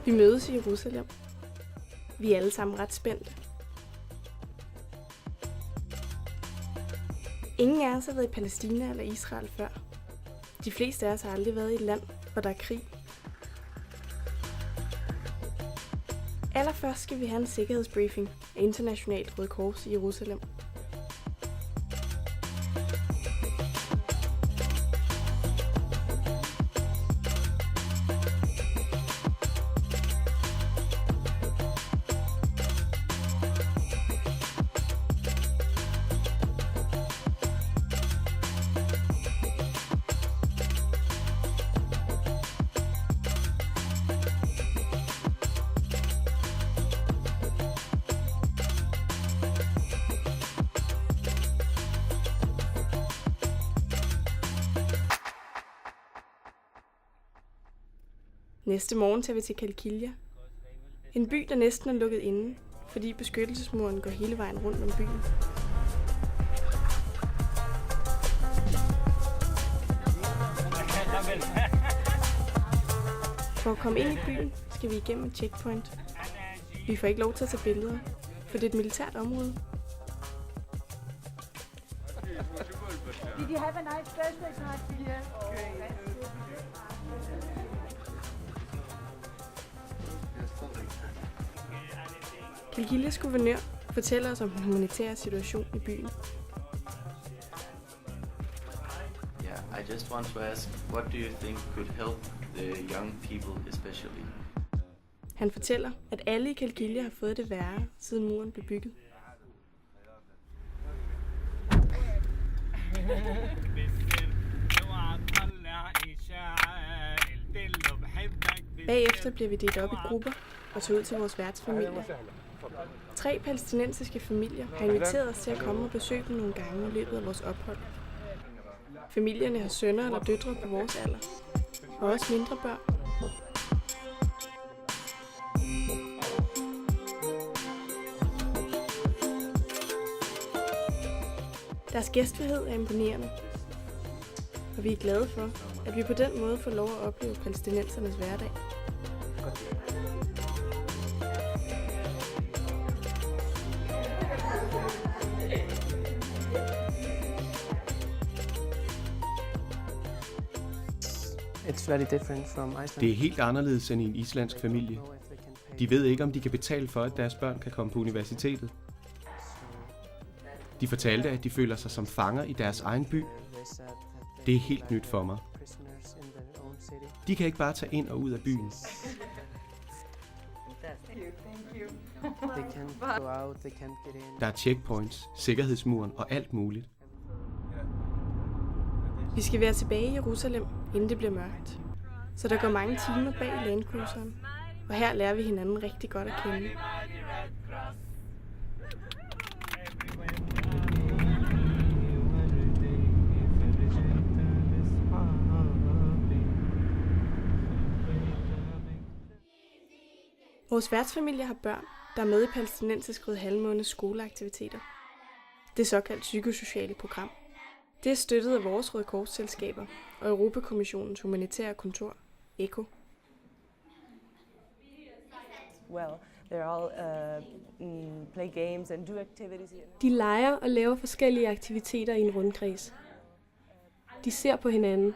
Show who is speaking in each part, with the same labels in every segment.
Speaker 1: Vi mødes i Jerusalem. Vi er alle sammen ret spændte. Ingen af os har været i Palæstina eller Israel før. De fleste af os har aldrig været i et land, hvor der er krig. Allerførst skal vi have en sikkerhedsbriefing af Internationalt Røde Kors i Jerusalem. Næste morgen tager vi til Qalqilia. En by, der næsten er lukket inde, fordi beskyttelsesmuren går hele vejen rundt om byen. For at komme ind i byen, skal vi igennem et checkpoint. Vi får ikke lov til at tage billeder, for det er et militært område.
Speaker 2: Did you have a nice birthday party here?
Speaker 1: Qalqilias guvernør fortæller os om den humanitære situation i byen.
Speaker 3: Yeah, I just want to ask, what do you think could help the young people especially?
Speaker 1: Han fortæller, at alle i Qalqilia har fået det værre, siden muren blev bygget. Bagefter bliver vi delt op i grupper og tager ud til vores værtsfamilie. 3 palæstinensiske familier har inviteret os til at komme og besøge dem nogle gange i løbet af vores ophold. Familierne har sønner eller døtre på vores alder, og også mindre børn. Deres gæstfrihed er imponerende, og vi er glade for, at vi på den måde får lov at opleve palæstinensernes hverdag.
Speaker 4: Det er helt anderledes end i en islandsk familie. De ved ikke, om de kan betale for, at deres børn kan komme på universitetet. De fortalte, at de føler sig som fanger i deres egen by. Det er helt nyt for mig. De kan ikke bare tage ind og ud af byen. Der er checkpoints, sikkerhedsmuren og alt muligt.
Speaker 1: Vi skal være tilbage i Jerusalem, inden det bliver mørkt. Så der går mange timer bag landcruiseren, og her lærer vi hinanden rigtig godt at kende. Vores værtsfamilie har børn, der er med i Palæstinensisk Røde Halvmånes skoleaktiviteter. Det såkaldt psykosociale program. Det er støttet af vores Røde Kors-selskaber og Europakommissionens humanitære kontor, ECHO.
Speaker 5: De leger og laver forskellige aktiviteter i en rundkreds. De ser på hinanden.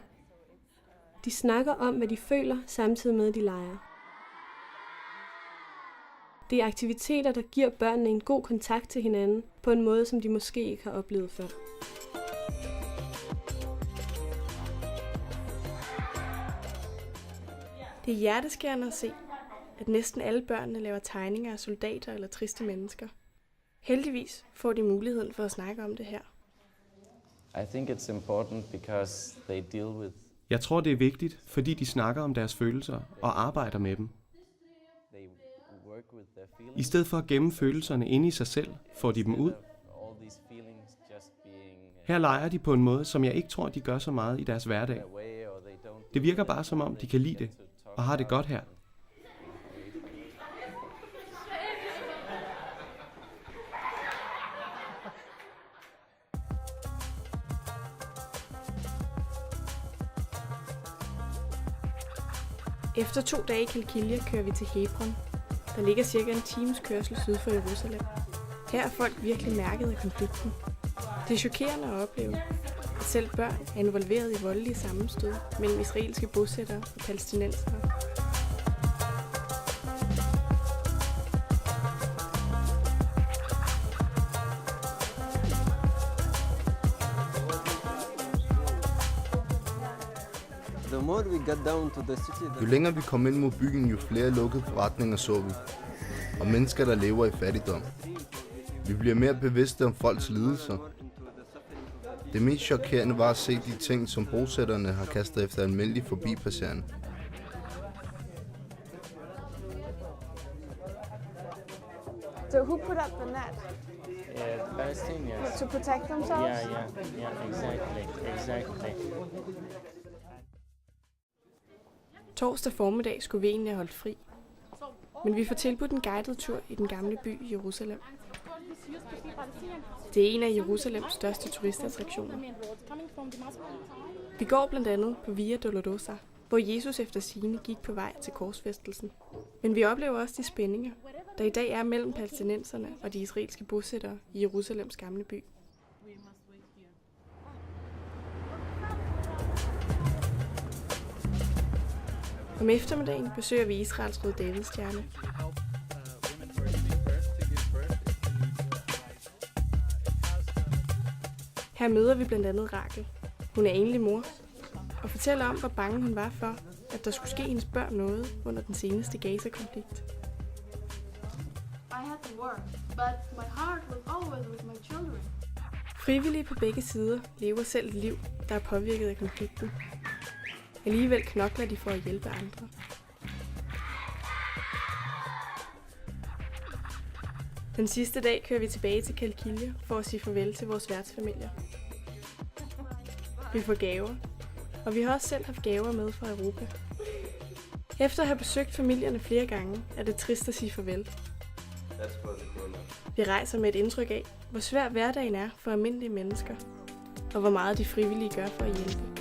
Speaker 5: De snakker om, hvad de føler, samtidig med, at de leger. Det er aktiviteter, der giver børnene en god kontakt til hinanden på en måde, som de måske ikke har oplevet før.
Speaker 1: Det er hjerteskærende at se, at næsten alle børnene laver tegninger af soldater eller triste mennesker. Heldigvis får de muligheden for at snakke om det her.
Speaker 3: I think it's important because they deal with.
Speaker 4: Jeg tror, det er vigtigt, fordi de snakker om deres følelser og arbejder med dem. I stedet for at gemme følelserne inde i sig selv, får de dem ud. Her leger de på en måde, som jeg ikke tror, de gør så meget i deres hverdag. Det virker bare som om, de kan lide det og har det godt her.
Speaker 1: Efter 2 dage i Qalqilia kører vi til Hebron, der ligger cirka en times kørsel syd for Jerusalem. Her er folk virkelig mærket af konflikten. Det er chokerende at opleve, at selv børn er involveret i voldelige sammenstød mellem israelske bosættere og palæstinensere.
Speaker 6: Jo længere vi kom ind mod byen, jo flere lukkede forretninger så vi, og mennesker, der lever i fattigdom. Vi bliver mere bevidste om folks lidelser. Det mest chokerende var at se de ting, som bosætterne har kastet efter almindelige forbipasserende.
Speaker 7: So who put up the net?
Speaker 8: Palestinians.
Speaker 7: To protect themselves?
Speaker 8: Yeah, exactly.
Speaker 1: Torsdag formiddag skulle vi egentlig have holdt fri, men vi får tilbudt en guided tur i den gamle by i Jerusalem. Det er en af Jerusalems største turistattraktioner. Vi går blandt andet på Via Dolorosa, hvor Jesus efter sigende gik på vej til korsfæstelsen. Men vi oplever også de spændinger, der i dag er mellem palæstinenserne og de israelske bosættere i Jerusalems gamle by. Om eftermiddagen besøger vi Israels Røde Davidsstjerne. Her møder vi blandt andet Rakel. Hun er enlig mor og fortæller om, hvor bange hun var for, at der skulle ske hendes børn noget under den seneste Gaza-konflikt. Frivillige på begge sider lever selv et liv, der er påvirket af konflikten. Alligevel knokler de for at hjælpe andre. Den sidste dag kører vi tilbage til Qalqilia for at sige farvel til vores værtsfamilier. Vi får gaver, og vi har også selv haft gaver med fra Europa. Efter at have besøgt familierne flere gange, er det trist at sige farvel. Vi rejser med et indtryk af, hvor svær hverdagen er for almindelige mennesker, og hvor meget de frivillige gør for at hjælpe.